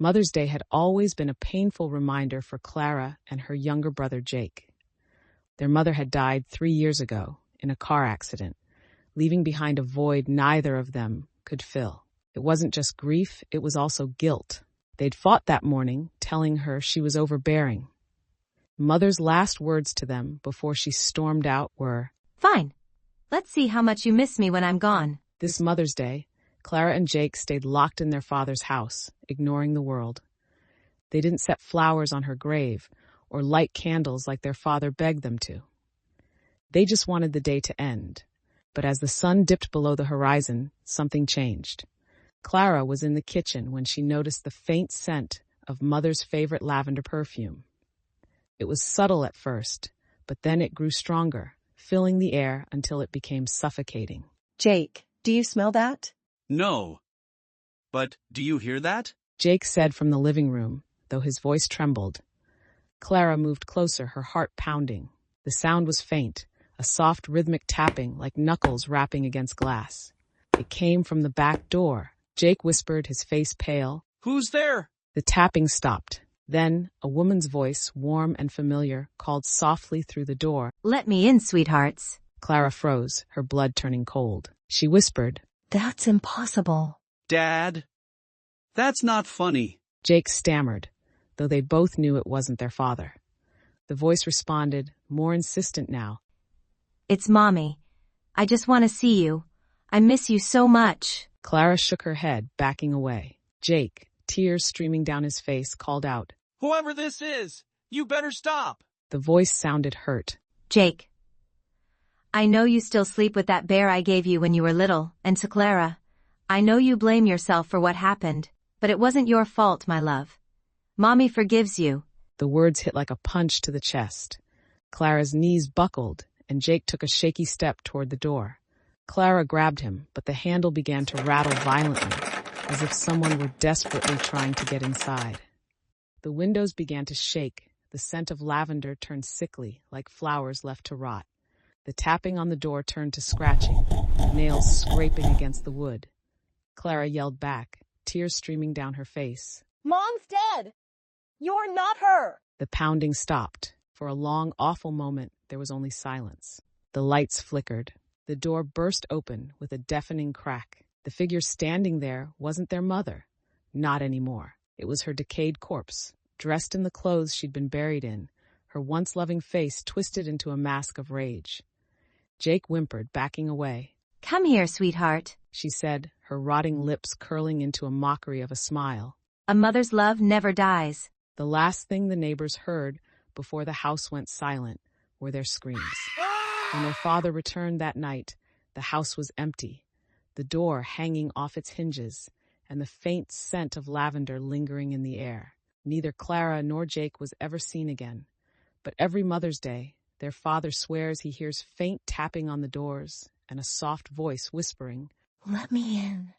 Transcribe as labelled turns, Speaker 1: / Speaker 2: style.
Speaker 1: Mother's Day had always been a painful reminder for Clara and her younger brother Jake. Their mother had died 3 years ago in a car accident, leaving behind a void neither of them could fill. It wasn't just grief, it was also guilt. They'd fought that morning, telling her she was overbearing. Mother's last words to them before she stormed out were,
Speaker 2: "Fine. Let's see how much you miss me when I'm gone."
Speaker 1: This Mother's Day, Clara and Jake stayed locked in their father's house, ignoring the world. They didn't set flowers on her grave or light candles like their father begged them to. They just wanted the day to end. But as the sun dipped below the horizon, something changed. Clara was in the kitchen when she noticed the faint scent of Mother's favorite lavender perfume. It was subtle at first, but then it grew stronger, filling the air until it became suffocating.
Speaker 3: "Jake, do you smell that?"
Speaker 4: No. But do you hear that?
Speaker 1: Jake said from the living room, though his voice trembled. Clara moved closer, her heart pounding. The sound was faint, a soft rhythmic tapping like knuckles rapping against glass. It came from the back door. Jake whispered, his face pale.
Speaker 4: "Who's there?"
Speaker 1: The tapping stopped. Then, a woman's voice, warm and familiar, called softly through the door.
Speaker 2: "Let me in, sweethearts."
Speaker 1: Clara froze, her blood turning cold. She whispered,
Speaker 3: "That's impossible."
Speaker 4: "Dad, that's not funny."
Speaker 1: Jake stammered, though they both knew it wasn't their father. The voice responded, more insistent now.
Speaker 2: "It's Mommy. I just want to see you. I miss you so much."
Speaker 1: Clara shook her head, backing away. Jake, tears streaming down his face, called out,
Speaker 4: "Whoever this is, you better stop."
Speaker 1: The voice sounded hurt.
Speaker 2: "Jake, I know you still sleep with that bear I gave you when you were little, and to Clara, I know you blame yourself for what happened, but it wasn't your fault, my love. Mommy forgives you."
Speaker 1: The words hit like a punch to the chest. Clara's knees buckled, and Jake took a shaky step toward the door. Clara grabbed him, but the handle began to rattle violently, as if someone were desperately trying to get inside. The windows began to shake. The scent of lavender turned sickly, like flowers left to rot. The tapping on the door turned to scratching, nails scraping against the wood. Clara yelled back, tears streaming down her face.
Speaker 3: "Mom's dead! You're not her!"
Speaker 1: The pounding stopped. For a long, awful moment, there was only silence. The lights flickered. The door burst open with a deafening crack. The figure standing there wasn't their mother. Not anymore. It was her decayed corpse, dressed in the clothes she'd been buried in, her once loving face twisted into a mask of rage. Jake whimpered, backing away.
Speaker 2: "Come here, sweetheart,"
Speaker 1: she said, her rotting lips curling into a mockery of a smile.
Speaker 2: "A mother's love never dies."
Speaker 1: The last thing the neighbors heard before the house went silent were their screams. When their father returned that night, the house was empty, the door hanging off its hinges, and the faint scent of lavender lingering in the air. Neither Clara nor Jake was ever seen again. But every Mother's Day, their father swears he hears faint tapping on the doors and a soft voice whispering,
Speaker 3: "Let me in."